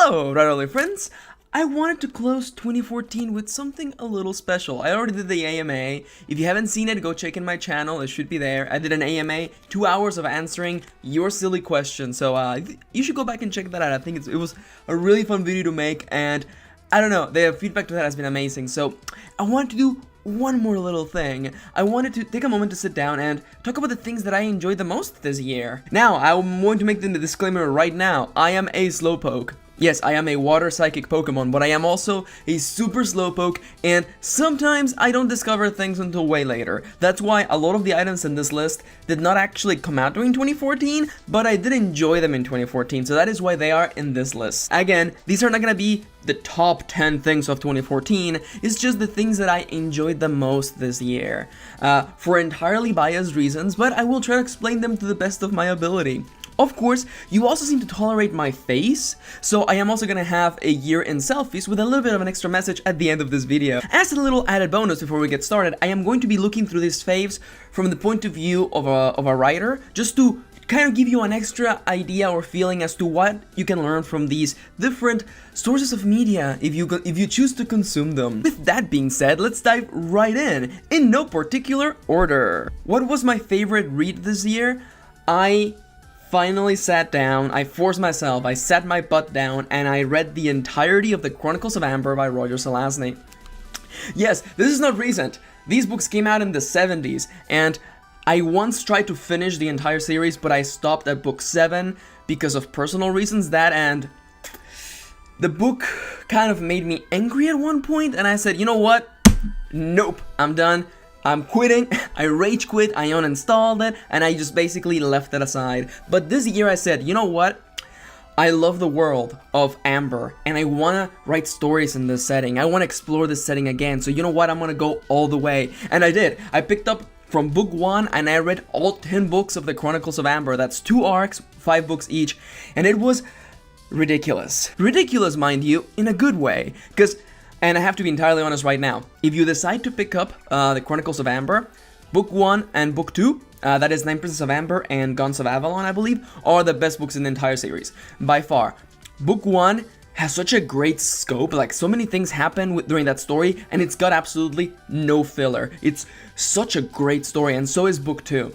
Hello, Rarely friends! I wanted to close 2014 with something a little special. I already did the AMA. If you haven't seen it, go check in my channel. It should be there. I did an AMA, 2 hours of answering your silly questions. So you should go back and check that out. I think it was a really fun video to make, and I don't know, the feedback to that has been amazing. So I wanted to do one more little thing. I wanted to take a moment to sit down and talk about the things that I enjoyed the most this year. Now, I'm going to make the disclaimer right now. I am a slowpoke. Yes, I am a water psychic Pokemon, but I am also a super slowpoke, and sometimes I don't discover things until way later. That's why a lot of the items in this list did not actually come out during 2014, but I did enjoy them in 2014, so that is why they are in this list. Again, these are not gonna be the top 10 things of 2014, it's just the things that I enjoyed the most this year. For entirely biased reasons, but I will try to explain them to the best of my ability. Of course, you also seem to tolerate my face, so I am also gonna have a year in Selfies with a little bit of an extra message at the end of this video. As a little added bonus before we get started, I am going to be looking through these faves from the point of view of a writer, just to kind of give you an extra idea or feeling as to what you can learn from these different sources of media if you choose to consume them. With that being said, let's dive right in no particular order. What was my favorite read this year? I finally sat down, I forced myself, I sat my butt down, and I read the entirety of the Chronicles of Amber by Roger Zelazny. Yes, this is not recent. These books came out in the 70s, and I once tried to finish the entire series, but I stopped at book 7 because of personal reasons. That and the book kind of made me angry at one point, and I said, you know what? Nope, I'm done. I'm quitting. I rage quit, I uninstalled it, and I just basically left it aside. But this year I said, you know what? I love the world of Amber, and I wanna write stories in this setting. I wanna explore this setting again, so you know what? I'm gonna go all the way. And I did. I picked up from book 1, and I read all 10 books of the Chronicles of Amber. That's 2 arcs, 5 books each, and it was ridiculous. Ridiculous, mind you, in a good way, because, and I have to be entirely honest right now, if you decide to pick up the Chronicles of Amber, book 1 and book 2, that is 9 Princess of Amber and Guns of Avalon, I believe, are the best books in the entire series, by far. Book 1 has such a great scope, like so many things happen during that story, and it's got absolutely no filler. It's such a great story, and so is book 2.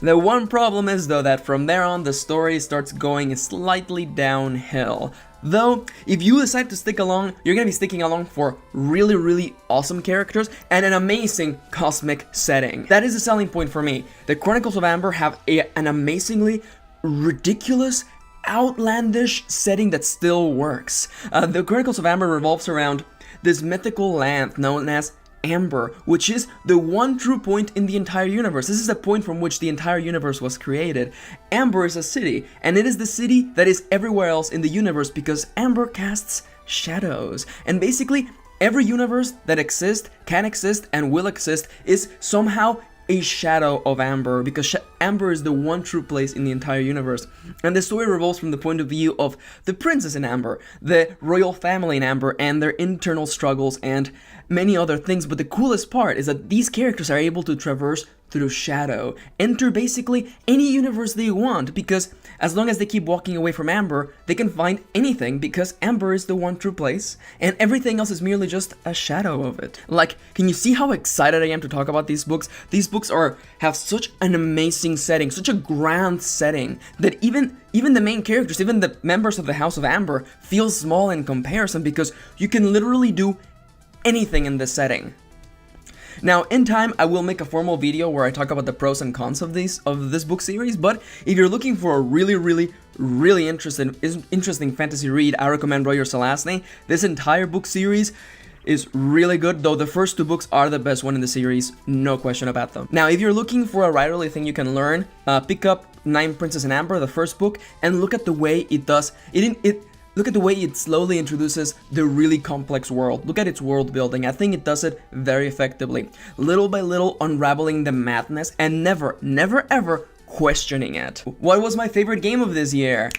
The one problem is, though, that from there on the story starts going slightly downhill. Though, if you decide to stick along, you're gonna be sticking along for really, really awesome characters and an amazing cosmic setting. That is a selling point for me. The Chronicles of Amber have an amazingly ridiculous, outlandish setting that still works. The Chronicles of Amber revolves around this mythical land known as Amber, which is the one true point in the entire universe. This is the point from which the entire universe was created. Amber is a city, and it is the city that is everywhere else in the universe because Amber casts shadows. And basically, every universe that exists, can exist, and will exist is somehow a shadow of Amber, because Amber is the one true place in the entire universe. And the story revolves from the point of view of the princess in Amber, the royal family in Amber, and their internal struggles and many other things. But the coolest part is that these characters are able to traverse through shadow, enter basically any universe they want, because as long as they keep walking away from Amber, they can find anything, because Amber is the one true place, and everything else is merely just a shadow of it. Like, can you see how excited I am to talk about these books? These books have such an amazing setting, such a grand setting, that even the main characters, even the members of the House of Amber, feel small in comparison, because you can literally do anything in this setting. Now, in time, I will make a formal video where I talk about the pros and cons of this book series, but if you're looking for a really interesting fantasy read, I recommend Roger Zelazny. This entire book series is really good, though the first 2 books are the best one in the series, no question about them. Now, if you're looking for a writerly thing you can learn, pick up 9 Princess and Amber, the first book, and look at the way it does. Look at the way it slowly introduces the really complex world. Look at its world building. I think it does it very effectively. Little by little unraveling the madness and never ever questioning it. What was my favorite game of this year?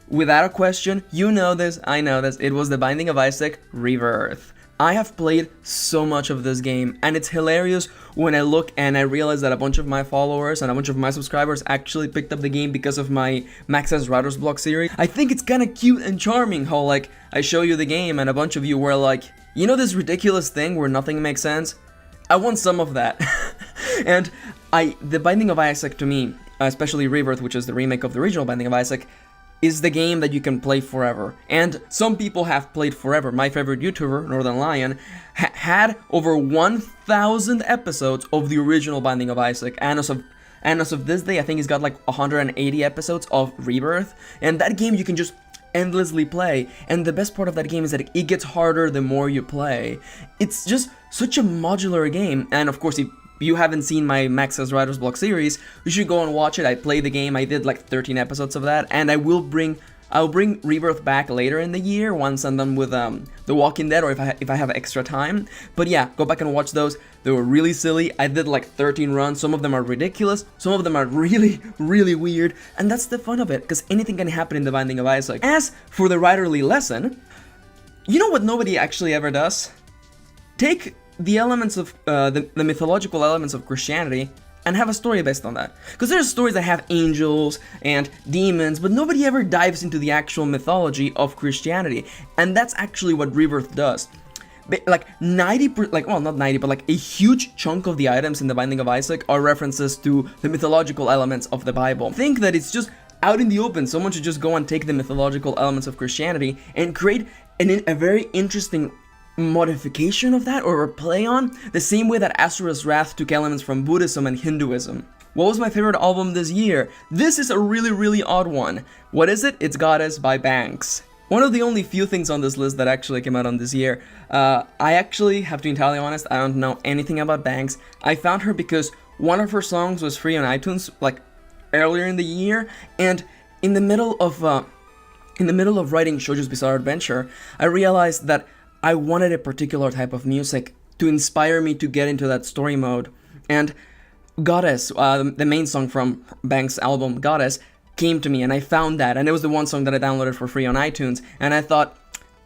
Without a question, you know this, I know this, it was The Binding of Isaac Rebirth. I have played so much of this game, and it's hilarious when I look and I realize that a bunch of my followers and a bunch of my subscribers actually picked up the game because of my Max as Writer's Block series. I think it's kind of cute and charming how, like, I show you the game and a bunch of you were like, you know this ridiculous thing where nothing makes sense? I want some of that. And the Binding of Isaac to me, especially Rebirth, which is the remake of the original Binding of Isaac, is the game that you can play forever. And some people have played forever. My favorite YouTuber, Northern Lion, had over 1,000 episodes of the original Binding of Isaac. And as of this day, I think he's got like 180 episodes of Rebirth. And that game you can just endlessly play. And the best part of that game is that it gets harder the more you play. It's just such a modular game. And of course, if you haven't seen my Max as Writer's Block series, you should go and watch it. I played the game, I did like 13 episodes of that, and I'll bring Rebirth back later in the year once I'm done with The Walking Dead, or if I have extra time. But yeah, go back and watch those. They were really silly. I did like 13 runs. Some of them are ridiculous, some of them are really, really weird, and that's the fun of it, because anything can happen in The Binding of Isaac. As for the writerly lesson, you know what nobody actually ever does? Take the elements of the mythological elements of Christianity and have a story based on that. Because there's stories that have angels and demons, but nobody ever dives into the actual mythology of Christianity. And that's actually what Rebirth does. Like 90%, like, well, not 90, but like a huge chunk of the items in The Binding of Isaac are references to the mythological elements of the Bible. Think that it's just out in the open. Someone should just go and take the mythological elements of Christianity and create a very interesting modification of that, or a play on, the same way that Asura's Wrath took elements from Buddhism and Hinduism. What was my favorite album this year? This is a really, really odd one. What is it? It's Goddess by Banks. One of the only few things on this list that actually came out on this year. I actually have to be entirely honest, I don't know anything about Banks. I found her because one of her songs was free on iTunes, like, earlier in the year, and in the middle of writing Shoujo's Bizarre Adventure, I realized that I wanted a particular type of music to inspire me to get into that story mode. And Goddess, the main song from Banks' album Goddess, came to me, and I found that, and it was the one song that I downloaded for free on iTunes, and I thought,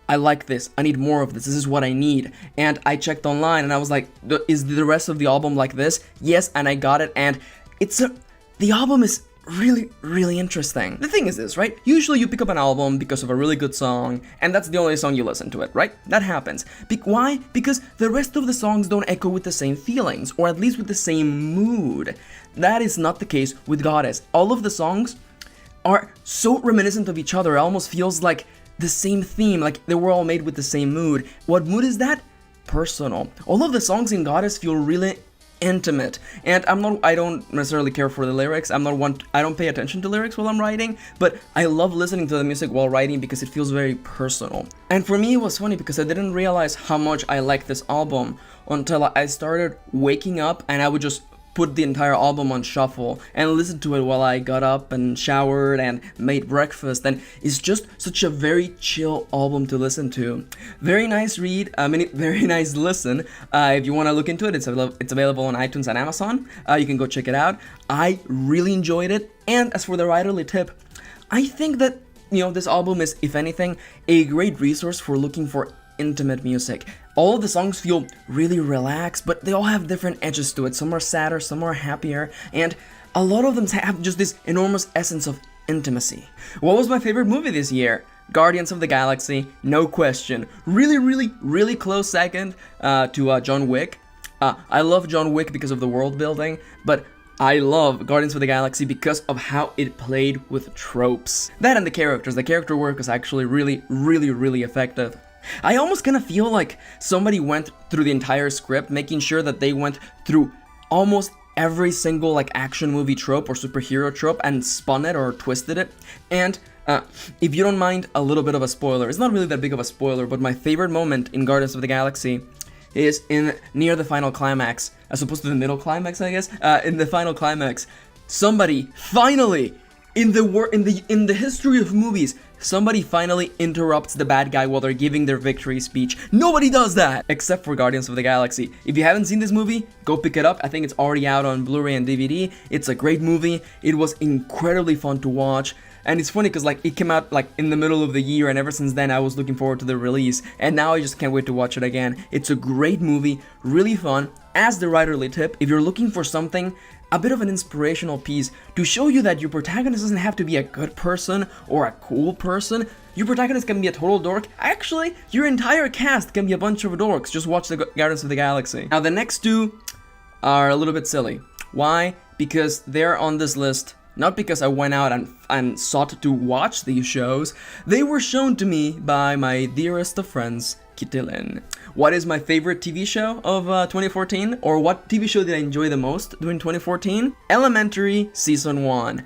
I like this, I need more of this is what I need. And I checked online, and I was like, is the rest of the album like this? Yes, and I got it, and the album is really, really interesting. The thing is this, right? Usually you pick up an album because of a really good song, and that's the only song you listen to it, right? That happens. Why? Because the rest of the songs don't echo with the same feelings, or at least with the same mood. That is not the case with Goddess. All of the songs are so reminiscent of each other, it almost feels like the same theme, like they were all made with the same mood. What mood is that? Personal. All of the songs in Goddess feel really intimate, and I don't necessarily care for the lyrics. I don't pay attention to lyrics while I'm writing, but I love listening to the music while writing because it feels very personal. And for me, it was funny because I didn't realize how much I liked this album until I started waking up, and I would just put the entire album on shuffle and listen to it while I got up and showered and made breakfast, and it's just such a very chill album to listen to. Very nice read, very nice listen. If you want to look into it, it's available on iTunes and Amazon. You can go check it out. I really enjoyed it, and as for the writerly tip, I think that, this album is, if anything, a great resource for looking for intimate music. All of the songs feel really relaxed, but they all have different edges to it. Some are sadder, some are happier, and a lot of them have just this enormous essence of intimacy. What was my favorite movie this year? Guardians of the Galaxy, no question. Really, really, really close second to John Wick. I love John Wick because of the world building, but I love Guardians of the Galaxy because of how it played with tropes. That and the characters. The character work was actually really, really, really effective. I almost kind of feel like somebody went through the entire script, making sure that they went through almost every single like action movie trope or superhero trope and spun it or twisted it. And if you don't mind a little bit of a spoiler, it's not really that big of a spoiler, but my favorite moment in Guardians of the Galaxy is near the final climax, as opposed to the middle climax, I guess. In the final climax, somebody finally in the history of movies, somebody finally interrupts the bad guy while they're giving their victory speech. Nobody does that! Except for Guardians of the Galaxy. If you haven't seen this movie, go pick it up. I think it's already out on Blu-ray and DVD. It's a great movie. It was incredibly fun to watch. And it's funny because like it came out like in the middle of the year, and ever since then I was looking forward to the release, and now I just can't wait to watch it again. It's a great movie, really fun. As the writerly tip, if you're looking for something, a bit of an inspirational piece to show you that your protagonist doesn't have to be a good person or a cool person. Your protagonist can be a total dork. Actually, your entire cast can be a bunch of dorks. Just watch the Guardians of the Galaxy. Now the next two are a little bit silly. Why? Because they're on this list not because I went out and sought to watch these shows. They were shown to me by my dearest of friends, Kirin. What is my favorite TV show of 2014? Or what TV show did I enjoy the most during 2014? Elementary Season 1.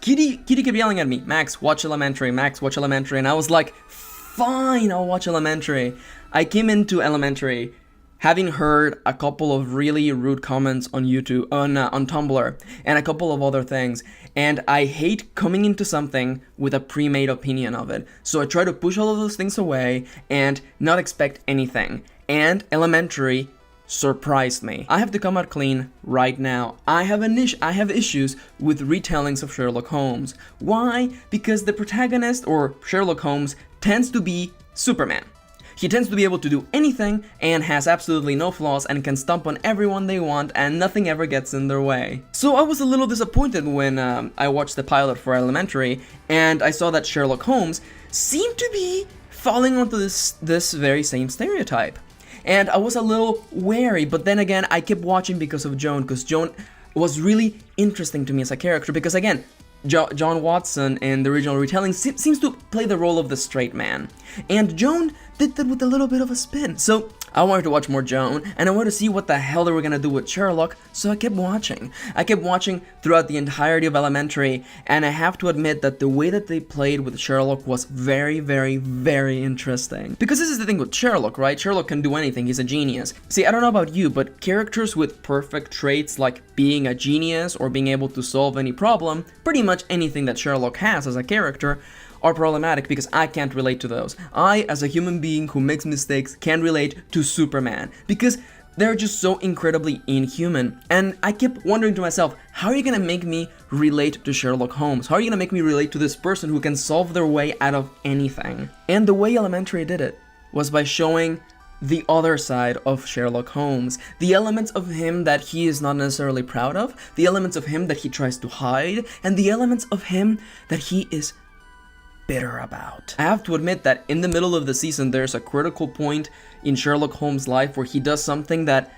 Kitty kept yelling at me, Max, watch Elementary, Max, watch Elementary, and I was like, fine, I'll watch Elementary. I came into Elementary having heard a couple of really rude comments on YouTube, on Tumblr, and a couple of other things, and I hate coming into something with a pre-made opinion of it. So I try to push all of those things away and not expect anything. And Elementary surprised me. I have to come out clean right now. I have issues with retellings of Sherlock Holmes. Why? Because the protagonist, or Sherlock Holmes, tends to be Superman. He tends to be able to do anything and has absolutely no flaws and can stomp on everyone they want and nothing ever gets in their way. So I was a little disappointed when I watched the pilot for Elementary and I saw that Sherlock Holmes seemed to be falling onto this very same stereotype. And I was a little wary, but then again, I kept watching because of Joan, because Joan was really interesting to me as a character, because again, John Watson in the original retelling seems to play the role of the straight man. And Joan did that with a little bit of a spin. So I wanted to watch more Joan, and I wanted to see what the hell they were gonna do with Sherlock, so I kept watching. I kept watching throughout the entirety of Elementary, and I have to admit that the way that they played with Sherlock was very, very, very interesting. Because this is the thing with Sherlock, right? Sherlock can do anything, he's a genius. See, I don't know about you, but characters with perfect traits like being a genius or being able to solve any problem, pretty much anything that Sherlock has as a character, are problematic because I can't relate to those. I, as a human being who makes mistakes, can relate to Superman because they're just so incredibly inhuman. And I kept wondering to myself, how are you gonna make me relate to Sherlock Holmes? How are you gonna make me relate to this person who can solve their way out of anything? And the way Elementary did it was by showing the other side of Sherlock Holmes, the elements of him that he is not necessarily proud of, the elements of him that he tries to hide, and the elements of him that he is bitter about. I have to admit that in the middle of the season there's a critical point in Sherlock Holmes' life where he does something that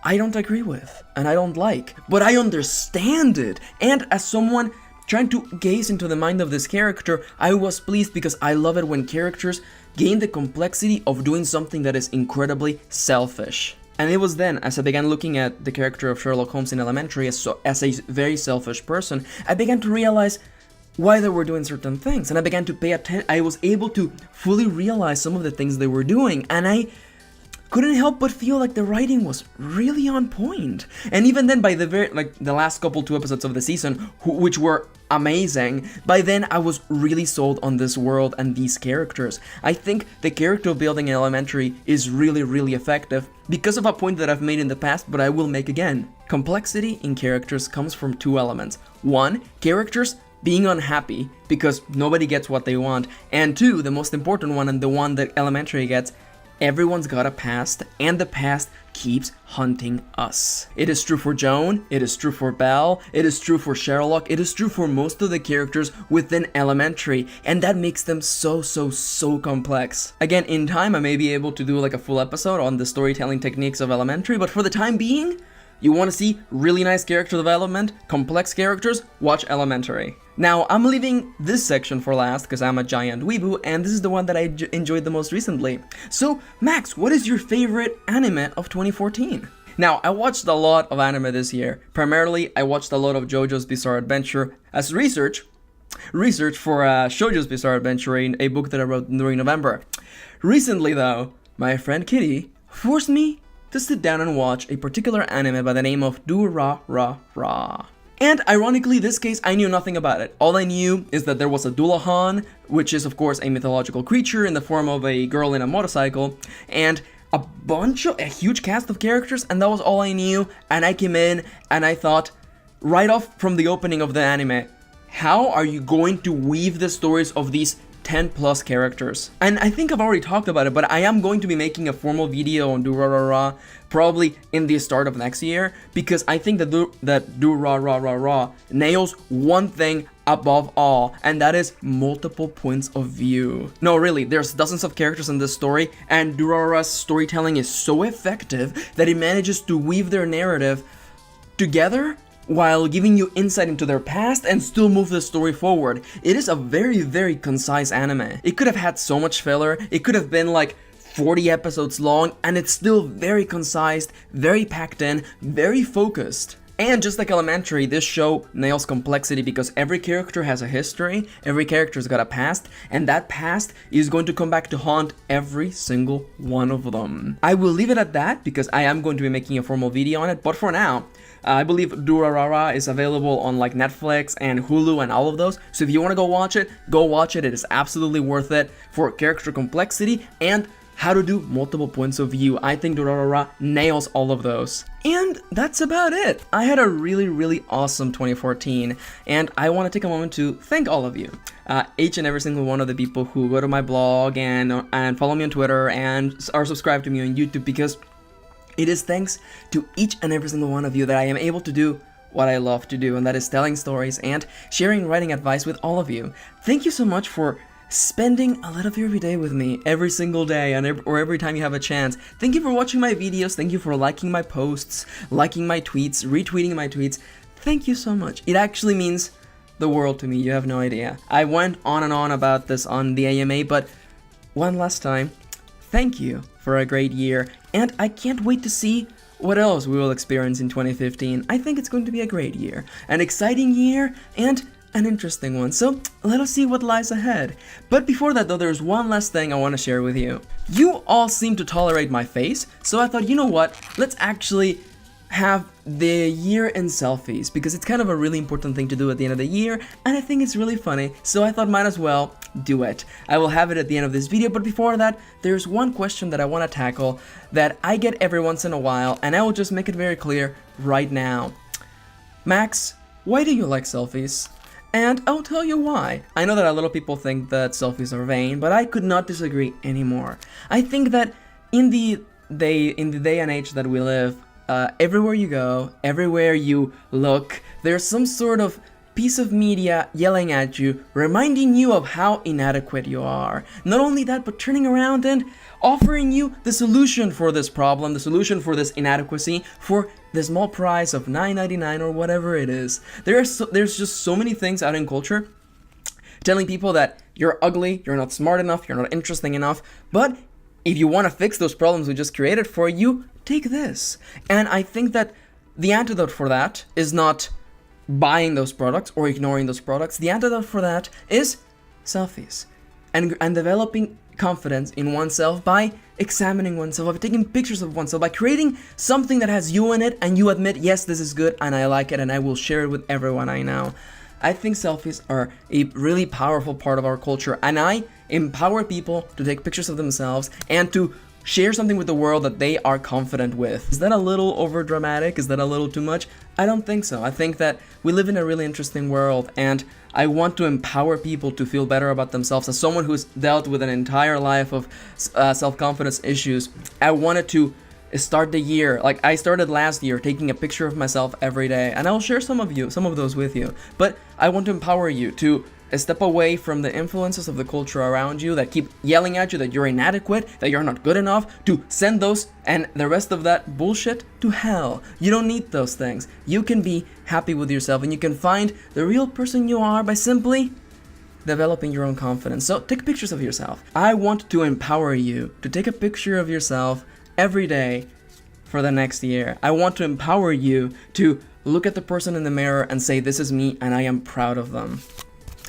I don't agree with and I don't like, but I understand it. And as someone trying to gaze into the mind of this character, I was pleased because I love it when characters gain the complexity of doing something that is incredibly selfish. And it was then, as I began looking at the character of Sherlock Holmes in Elementary as a very selfish person, I began to realize why they were doing certain things, and I began to pay attention. I was able to fully realize some of the things they were doing, and I couldn't help but feel like the writing was really on point. And even then, by the last two episodes of the season, which were amazing, by then I was really sold on this world and these characters. I think the character building in Elementary is really, really effective because of a point that I've made in the past, but I will make again. Complexity in characters comes from two elements. One, characters being unhappy because nobody gets what they want, and two, the most important one and the one that Elementary gets, everyone's got a past, and the past keeps hunting us. It is true for Joan, it is true for Belle, it is true for Sherlock, it is true for most of the characters within Elementary, and that makes them so complex. Again, in time I may be able to do like a full episode on the storytelling techniques of Elementary, but for the time being, you want to see really nice character development, complex characters, watch Elementary. Now, I'm leaving this section for last because I'm a giant weeboo, and this is the one that I enjoyed the most recently. So, Max, what is your favorite anime of 2014? Now, I watched a lot of anime this year. Primarily, I watched a lot of JoJo's Bizarre Adventure as research for JoJo's Bizarre Adventure, a book that I wrote during November. Recently, though, my friend Kitty forced me to sit down and watch a particular anime by the name of Durarara. And ironically, this case, I knew nothing about it. All I knew is that there was a Dullahan, which is of course a mythological creature in the form of a girl in a motorcycle, and a huge cast of characters, and that was all I knew. And I came in and I thought, right off from the opening of the anime, how are you going to weave the stories of these 10 plus characters? And I think I've already talked about it, but I am going to be making a formal video on Durarara probably in the start of next year, because I think that Durarara nails one thing above all, and that is multiple points of view. No, really, there's dozens of characters in this story, and Durarara's storytelling is so effective that it manages to weave their narrative together while giving you insight into their past and still move the story forward. It is a very, very concise anime. It could have had so much filler, it could have been like 40 episodes long, and it's still very concise, very packed in, very focused. And just like Elementary, this show nails complexity because every character has a history, every character's got a past, and that past is going to come back to haunt every single one of them. I will leave it at that because I am going to be making a formal video on it, but for now, I believe Durarara is available on like Netflix and Hulu and all of those, so if you want to go watch it, go watch it. It is absolutely worth it for character complexity and how to do multiple points of view. I think Durarara nails all of those. And that's about it. I had a really, really awesome 2014, and I want to take a moment to thank all of you. Each and every single one of the people who go to my blog and follow me on Twitter and are subscribed to me on YouTube, because it is thanks to each and every single one of you that I am able to do what I love to do, and that is telling stories and sharing writing advice with all of you. Thank you so much for spending a little bit of your day with me every single day or every time you have a chance. Thank you for watching my videos. Thank you for liking my posts, liking my tweets, retweeting my tweets. Thank you so much. It actually means the world to me. You have no idea. I went on and on about this on the AMA, but one last time, thank you for a great year, and I can't wait to see what else we will experience in 2015. I think it's going to be a great year, an exciting year, and an interesting one, so let us see what lies ahead. But before that though, there's one last thing I want to share with you. You all seem to tolerate my face, so I thought, you know what, let's actually have the year in selfies, because it's kind of a really important thing to do at the end of the year, and I think it's really funny, so I thought might as well do it. I will have it at the end of this video, but before that, there's one question that I want to tackle that I get every once in a while, and I will just make it very clear right now. Max, why do you like selfies? And I'll tell you why. I know that a lot of people think that selfies are vain, but I could not disagree anymore. I think that in the day and age that we live, everywhere you go, everywhere you look, there's some sort of piece of media yelling at you, reminding you of how inadequate you are. Not only that, but turning around and offering you the solution for this problem, the solution for this inadequacy, for the small price of $9.99 or whatever it is. There's just so many things out in culture telling people that you're ugly, you're not smart enough, you're not interesting enough, but if you want to fix those problems we just created for you, take this. And I think that the antidote for that is not buying those products or ignoring those products. The antidote for that is selfies and developing confidence in oneself by examining oneself, by taking pictures of oneself, by creating something that has you in it and you admit, yes, this is good and I like it and I will share it with everyone I know. I think selfies are a really powerful part of our culture, and I empower people to take pictures of themselves and to share something with the world that they are confident with. Is that a little over dramatic? Is that a little too much? I don't think so. I think that we live in a really interesting world, and I want to empower people to feel better about themselves. As someone who's dealt with an entire life of self-confidence issues, I wanted to start the year, like I started last year, taking a picture of myself every day, and I'll share some of those with you. But I want to empower you to step away from the influences of the culture around you that keep yelling at you that you're inadequate, that you're not good enough, to send those and the rest of that bullshit to hell. You don't need those things. You can be happy with yourself, and you can find the real person you are by simply developing your own confidence. So take pictures of yourself. I want to empower you to take a picture of yourself every day for the next year. I want to empower you to look at the person in the mirror and say, this is me and I am proud of them.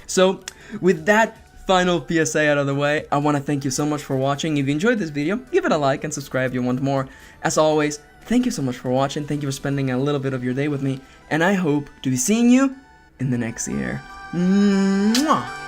So with that final PSA out of the way, I want to thank you so much for watching. If you enjoyed this video, give it a like and subscribe if you want more. As always, thank you so much for watching. Thank you for spending a little bit of your day with me, and I hope to be seeing you in the next year. Mwah!